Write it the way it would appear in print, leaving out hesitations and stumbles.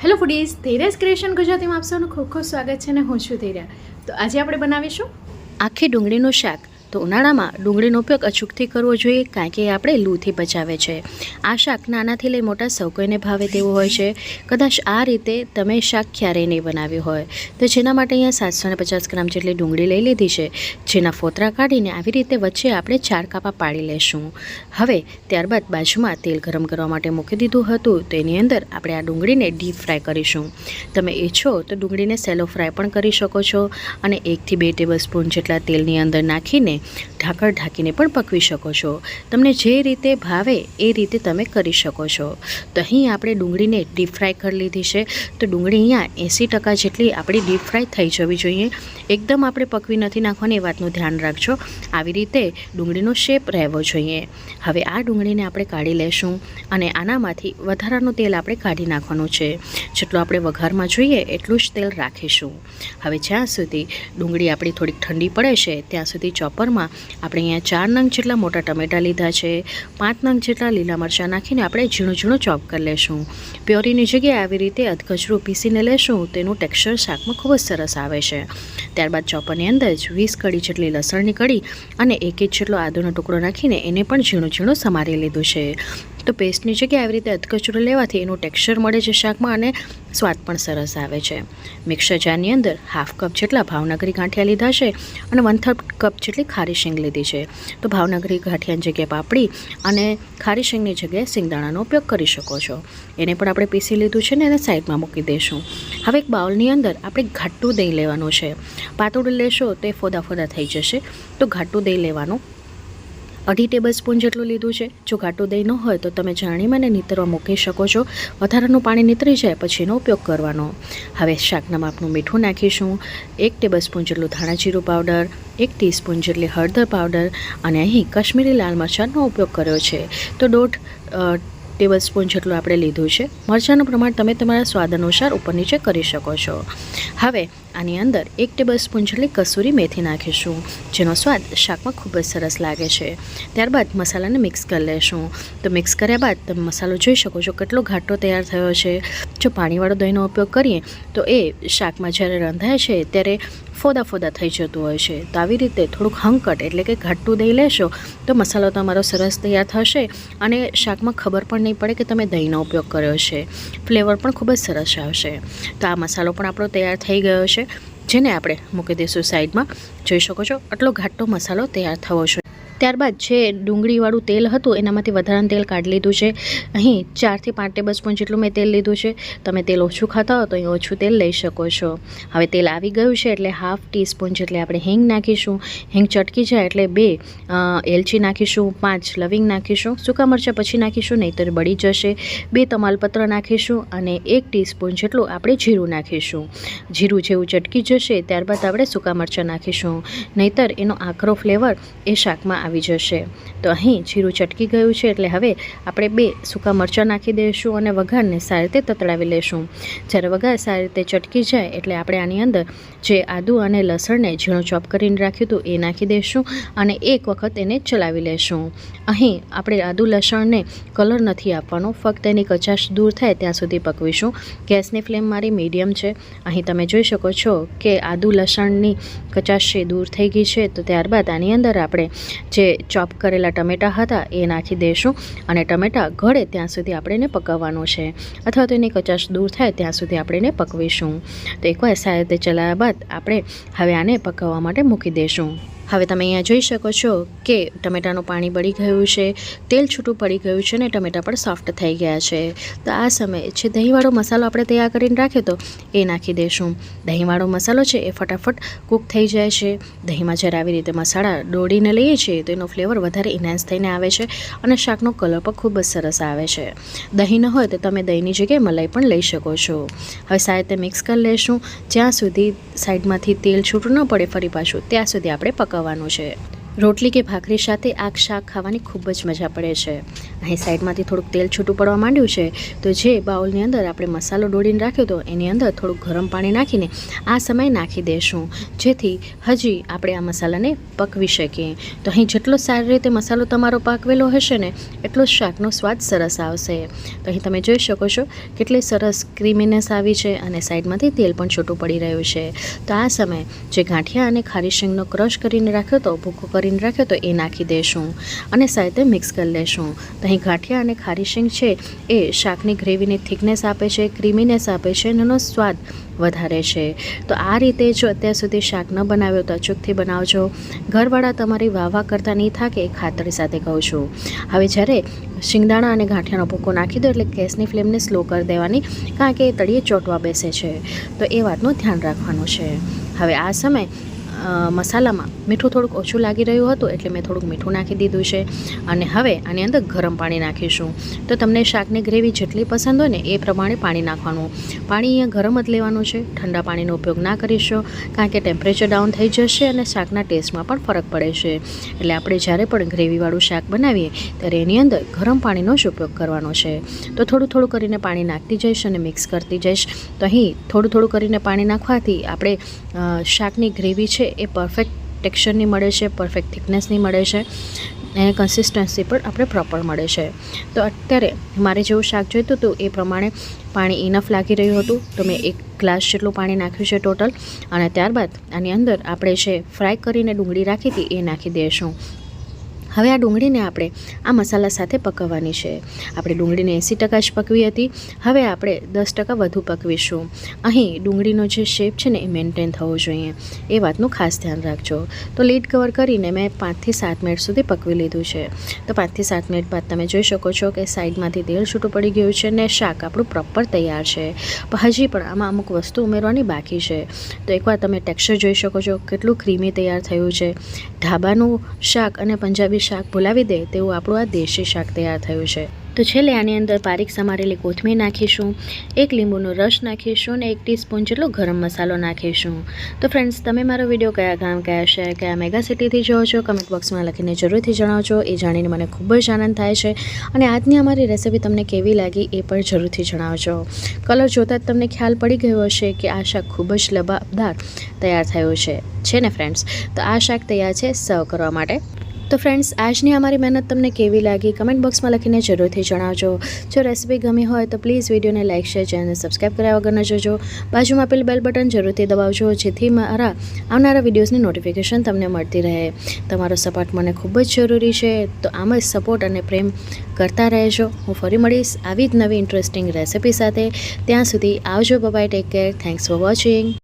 Hello foodies, ધૈર્યસ creation ગુજરાતીમાં આપ સૌનું ખૂબ ખૂબ સ્વાગત છે અને હું છું ધૈર્ય. તો આજે આપણે બનાવીશું આખી ડુંગળીનું શાક. તો ઉનાળામાં ડુંગળીનો ઉપયોગ અચૂકથી કરવો જોઈએ, કારણ કે એ આપણે લૂથી બચાવે છે. આ શાક નાનાથી લઈ મોટા સૌ કોઈને ભાવે તેવું હોય છે. કદાચ આ રીતે તમે શાક ક્યારેય નહીં બનાવ્યું હોય તો જેના માટે અહીંયા 750 ગ્રામ જેટલી ડુંગળી લઈ લીધી છે, જેના ફોતરા કાઢીને આવી રીતે વચ્ચે આપણે 4 કાપા પાડી લેશું. હવે ત્યારબાદ બાજુમાં તેલ ગરમ કરવા માટે મૂકી દીધું હતું, તો એની અંદર આપણે આ ડુંગળીને ડીપ ફ્રાય કરીશું. તમે ઈચ્છો તો ડુંગળીને સેલો ફ્રાય પણ કરી શકો છો અને 1 થી 2 ટેબલસ્પૂન જેટલા તેલની અંદર નાખીને ઢાંકણ ઢાંકીને પણ પકવી શકો છો. તમને જે રીતે ભાવે એ રીતે તમે કરી શકો છો. તો અહીં આપણે ડુંગળીને ડીપ ફ્રાય કરી લીધી છે. તો ડુંગળી અહીંયા 80% જેટલી આપણી ડીપ ફ્રાય થઈ જવી જોઈએ. એકદમ આપણે પકવી નથી નાખવાની, એ વાતનું ધ્યાન રાખજો. આવી રીતે ડુંગળીનો શેપ રહેવો જોઈએ. હવે આ ડુંગળીને આપણે કાઢી લેશું અને આનામાંથી વધારાનું તેલ આપણે કાઢી નાખવાનું છે. જેટલું આપણે વઘારમાં જોઈએ એટલું જ તેલ રાખીશું. હવે જ્યાં સુધી ડુંગળી આપણી થોડીક ઠંડી પડે છે ત્યાં સુધી ચોપરમાં આપણે અહીંયા 4 નંગ જેટલા મોટા ટમેટાં લીધા છે. 5 નંગ જેટલા લીલા મરચાં નાખીને આપણે ઝીણું ઝીણું ચોપ કરી લેશું. પ્યોરીની જગ્યાએ આવી રીતે અધકચરું પીસીને લેશું, તેનું ટેક્સચર શાકમાં ખૂબ જ સરસ આવે છે. ત્યારબાદ ચોપરની અંદર જ 20 કળી જેટલી લસણની કળી અને 1 ઇંચ જેટલો આદુનો ટુકડો નાખીને એને પણ ઝીણું ઝીણું સમારી લીધું છે. તો પેસ્ટની જગ્યાએ આવી રીતે અધકચરું લેવાથી એનું ટેક્સચર મળે છે શાકમાં અને સ્વાદ પણ સરસ આવે છે. મિક્સર જારની અંદર 1/2 કપ જેટલા ભાવનગરી ગાંઠિયા લીધા છે અને 1/3 કપ જેટલી ખારી શીંગ લીધી છે. તો ભાવનગરી ગાંઠિયાની જગ્યાએ પાપડી અને ખારી શીંગની જગ્યાએ સિંગદાણાનો ઉપયોગ કરી શકો છો. એને પણ આપણે પીસી લીધું છે ને એને સાઈડમાં મૂકી દઈશું. હવે એક બાઉલની અંદર આપણે ઘાટું દહીં લેવાનું છે. પાતળું લેશો તો એ ફોદા ફોદા થઈ જશે, તો ઘાટું દહીં લેવાનું. 2.5 ટેબલસ્પૂન જેટલું લીધું છે. જો ઘાટું દહીં ન હોય તો તમે જાણીમાં ને નીતરવા મૂકી શકો છો. વધારાનું પાણી નીતરી જાય પછી એનો ઉપયોગ કરવાનો. હવે શાકના માપનું મીઠું નાખીશું. 1 ટેબલસ્પૂન જેટલું ધાણા જીરું પાવડર, 1 ટીસ્પૂન જેટલી હળદર પાવડર અને અહીં કશ્મીરી લાલ મરચાંનો ઉપયોગ કર્યો છે. તો 1.5 ટેબલસ્પૂન જેટલું આપણે લીધું છે. મરચાંનું પ્રમાણ તમે તમારા સ્વાદ અનુસાર ઉપર નીચે કરી શકો છો. હવે આની અંદર 1 ટેબલસ્પૂન જેટલી કસૂરી મેથી નાખીશું, જેનો સ્વાદ શાકમાં ખૂબ જ સરસ લાગે છે. ત્યારબાદ મસાલાને મિક્સ કરી લેશું. તો મિક્સ કર્યા બાદ તમે મસાલો જોઈ શકો છો કેટલો ઘાટો તૈયાર થયો છે. જો પાણીવાળો દહીંનો ઉપયોગ કરીએ તો એ શાકમાં જ્યારે રંધાય છે ત્યારે ફોદા ફોદા થઈ જતું હોય છે. તો આવી રીતે થોડુંક હંકટ એટલે કે ઘાટું દહીં લેશો તો મસાલો તમારો સરસ તૈયાર થશે અને શાકમાં ખબર પણ નહીં પડે કે તમે દહીંનો ઉપયોગ કર્યો છે. ફ્લેવર પણ ખૂબ જ સરસ આવશે. તો આ મસાલો પણ આપણો તૈયાર થઈ ગયો છે, જેને આપણે મૂકી દઈશું સાઈડમાં. જોઈ શકો છો આટલો ઘાટો મસાલો તૈયાર થવો જોઈએ. ત્યારબાદ જે ડુંગળીવાળું તેલ હતું એનામાંથી વધારાનું તેલ કાઢી લીધું છે. અહીં 4 થી 5 ટેબલસ્પૂન જેટલું મેં તેલ લીધું છે. તમે તેલ ઓછું ખાતા હો તો અહીં ઓછું તેલ લઈ શકો છો. હવે તેલ આવી ગયું છે એટલે 1/2 ટીસ્પૂન જેટલી આપણે હિંગ નાખીશું. હિંગ ચટકી જાય એટલે 2 એલચી નાખીશું, 5 લવિંગ નાખીશું. સૂકા મરચાં પછી નાખીશું, નહીંતર બળી જશે. 2 તમાલપત્ર નાખીશું અને 1 ટીસ્પૂન જેટલું આપણે જીરું નાખીશું. જીરું જેવું ચટકી જશે ત્યારબાદ આપણે સૂકા મરચાં નાખીશું, નહીંતર એનો આકરો ફ્લેવર એ શાકમાં આવી જશે. તો અહીં જીરું ચટકી ગયું છે એટલે હવે આપણે 2 સૂકા મરચાં નાખી દઈશું અને વઘારને સારી રીતે તતડાવી લેશું. જ્યારે વઘાર સારી રીતે ચટકી જાય એટલે આપણે આની અંદર જે આદુ અને લસણને ઝીણું ચોપ કરીને રાખ્યું હતું એ નાખી દઈશું અને એક વખત એને ચલાવી લેશું. અહીં આપણે આદુ લસણને કલર નથી આપવાનો, ફક્ત એની કચાશ દૂર થાય ત્યાં સુધી પકવીશું. ગેસની ફ્લેમ મારી મીડિયમ છે. અહીં તમે જોઈ શકો છો કે આદુ લસણની કચાશ છે દૂર થઈ ગઈ છે. તો ત્યારબાદ આની અંદર આપણે જે ચોપ કરેલા ટમેટાં હતા એ નાખી દઈશું અને ટમેટાં ગળે ત્યાં સુધી આપણે એને પકાવવાનું છે, અથવા તો એની કચાશ દૂર થાય ત્યાં સુધી આપણે એને પકવીશું. તો એકવાર સારી રીતે ચલાવ્યા બાદ આપણે હવે આને પકાવવા માટે મૂકી દઈશું. હવે તમે અહીંયા જોઈ શકો છો કે ટમેટાનું પાણી બળી ગયું છે, તેલ છૂટું પડી ગયું છે અને ટમેટાં પણ સોફ્ટ થઈ ગયા છે. તો આ સમયે જે દહીંવાળો મસાલો આપણે તૈયાર કરીને રાખ્યો હતો એ નાખી દઈશું. દહીંવાળો મસાલો છે એ ફટાફટ કૂક થઈ જાય છે. દહીંમાં જ્યારે આવી રીતે મસાલા ડોળીને લઈએ છીએ તો એનો ફ્લેવર વધારે ઇન્હાન્સ થઈને આવે છે અને શાકનો કલર પણ ખૂબ જ સરસ આવે છે. દહીં ન હોય તો તમે દહીંની જગ્યાએ મલાઈ પણ લઈ શકો છો. હવે સારી રીતે મિક્સ કરી લઈશું. જ્યાં સુધી સાઈડમાંથી તેલ છૂટું ન પડે ફરી પાછું ત્યાં સુધી આપણે પકાવવાનું છે. રોટલી કે ભાખરી સાથે આ શાક ખાવાની ખૂબ જ મજા પડે છે. અહીં સાઈડમાંથી થોડુંક તેલ છૂટું પડવા માંડ્યું છે. તો જે બાઉલની અંદર આપણે મસાલો ડોળીને રાખ્યો હતો એની અંદર થોડુંક ગરમ પાણી નાખીને આ સમયે નાખી દઈશું, જેથી હજી આપણે આ મસાલાને પકવી શકીએ. તો અહીં જેટલો સારી રીતે મસાલો તમારો પાકવેલો હશે ને એટલો જ શાકનો સ્વાદ સરસ આવશે. તો અહીં તમે જોઈ શકો છો કેટલી સરસ ક્રીમીનેસ આવી છે અને સાઈડમાંથી તેલ પણ છૂટું પડી રહ્યું છે. તો આ સમયે જે ગાંઠિયા અને ખારી શીંગનો ક્રશ કરીને રાખ્યો હતો, ભૂકો કરીને રાખ્યો તો એ નાખી દઈશું અને સાથે મિક્સ કરી લઈશું. તો અહીં ગાંઠિયા અને ખારી શીંગ છે એ શાકની ગ્રેવીની થિકનેસ આપે છે, ક્રીમીનેસ આપે છે અને એનો સ્વાદ વધારે છે. તો આ રીતે જો અત્યાર સુધી શાક ન બનાવ્યો તો અચૂકથી બનાવજો. ઘરવાળા તમારી વાહ કરતા નહીં થાકે એ ખાતરી સાથે કહું છું. હવે જ્યારે શિંગદાણા અને ગાંઠિયાનો ભૂકો નાખી દો એટલે ગેસની ફ્લેમને સ્લો કરી દેવાની, કારણ કે એ તળિયે ચોંટવા બેસે છે. તો એ વાતનું ધ્યાન રાખવાનું છે. હવે આ સમયે મસાલામાં મીઠું થોડુંક ઓછું લાગી રહ્યું હતું એટલે મેં થોડુંક મીઠું નાખી દીધું છે. અને હવે આની અંદર ગરમ પાણી નાખીશું. તો તમને શાકની ગ્રેવી જેટલી પસંદ હોય ને એ પ્રમાણે પાણી નાખવાનું. પાણી અહીંયા ગરમ જ લેવાનું છે, ઠંડા પાણીનો ઉપયોગ ના કરીશું, કારણ કે ટેમ્પરેચર ડાઉન થઈ જશે અને શાકના ટેસ્ટમાં પણ ફરક પડે છે. એટલે આપણે જ્યારે પણ ગ્રેવીવાળું શાક બનાવીએ ત્યારે એની અંદર ગરમ પાણીનો જ ઉપયોગ કરવાનો છે. તો થોડું થોડું કરીને પાણી નાખતી જઈશ અને મિક્સ કરતી જઈશ. તો અહીં થોડું થોડું કરીને પાણી નાખવાથી આપણે શાકની ગ્રેવી છે એ પરફેક્ટ ટેક્સચરની મળે છે, પરફેક્ટ થિકનેસની મળે છે અને કન્સિસ્ટન્સી પણ આપણે પ્રોપર મળે છે. તો અત્યારે મારે જેવું શાક જોઈતું હતું એ પ્રમાણે પાણી ઇનફ લાગી રહ્યું હતું, તો મેં 1 ગ્લાસ જેટલું પાણી નાખ્યું છે ટોટલ. અને ત્યારબાદ આની અંદર આપણે જે ફ્રાય કરીને ડુંગળી રાખી હતી એ નાખી દઈશું. હવે આ ડુંગળીને આપણે આ મસાલા સાથે પકવવાની છે. આપણે ડુંગળીને 80% જ પકવી હતી, હવે આપણે 10% વધુ પકવીશું. અહીં ડુંગળીનો જે શેપ છે ને એ મેન્ટેન થવો જોઈએ, એ વાતનું ખાસ ધ્યાન રાખજો. તો લીડ કવર કરીને મેં 5 થી 7 મિનિટ સુધી પકવી લીધું છે. તો 5 થી 7 મિનિટ બાદ તમે જોઈ શકો છો કે સાઈડમાંથી તેલ છૂટું પડી ગયું છે ને શાક આપણું પ્રોપર તૈયાર છે. પણ હજી પણ આમાં અમુક વસ્તુ ઉમેરવાની બાકી છે. તો એકવાર તમે ટેક્સચર જોઈ શકો છો કેટલું ક્રીમી તૈયાર થયું છે. ઢાબાનું શાક અને પંજાબી શાક ભૂલાવી દે તેવું આપણું આ દેશી શાક તૈયાર થયું છે. તો છેલ્લે આની અંદર બારીક સમારેલી કોથમીર નાખીશું, 1 લીંબુનો રસ નાખીશું અને 1 ટીસ્પૂન જેટલો ગરમ મસાલો નાખીશું. તો ફ્રેન્ડ્સ, તમે મારો વિડીયો કયા ગામ, કયા શહેર, કયા મેગા સિટીથી જોવો છો કમેન્ટ બોક્સમાં લખીને જરૂરથી જણાવજો. એ જાણીને મને ખૂબ જ આનંદ થાય છે. અને આજની અમારી રેસિપી તમને કેવી લાગી એ પણ જરૂરથી જણાવજો. કલર જોતાં જ તમને ખ્યાલ પડી ગયો હશે કે આ શાક ખૂબ જ લબાબદાર તૈયાર થયું છે ને ફ્રેન્ડ્સ. તો આ શાક તૈયાર છે સર્વ કરવા માટે. તો ફ્રેન્ડ્સ, આજની અમારી મહેનત તમને કેવી લાગી કમેન્ટ બોક્સમાં લખીને જરૂરથી જણાવજો. જો રેસિપી ગમી હોય તો પ્લીઝ વિડીયોને લાઇક, શેર, ચેનલને સબસ્ક્રાઈબ કર્યા વગર ન જોજો. બાજુમાં આપેલ બેલ બટન જરૂરથી દબાવજો, જેથી મારા આવનારા વિડીયોઝની નોટિફિકેશન તમને મળતી રહે. તમારો સપોર્ટ મને ખૂબ જ જરૂરી છે, તો આમ જ સપોર્ટ અને પ્રેમ કરતા રહેજો. હું ફરી મળીશ આવી જ નવી ઇન્ટરેસ્ટિંગ રેસિપી સાથે. ત્યાં સુધી આવજો. Bye, take care. Thanks for watching.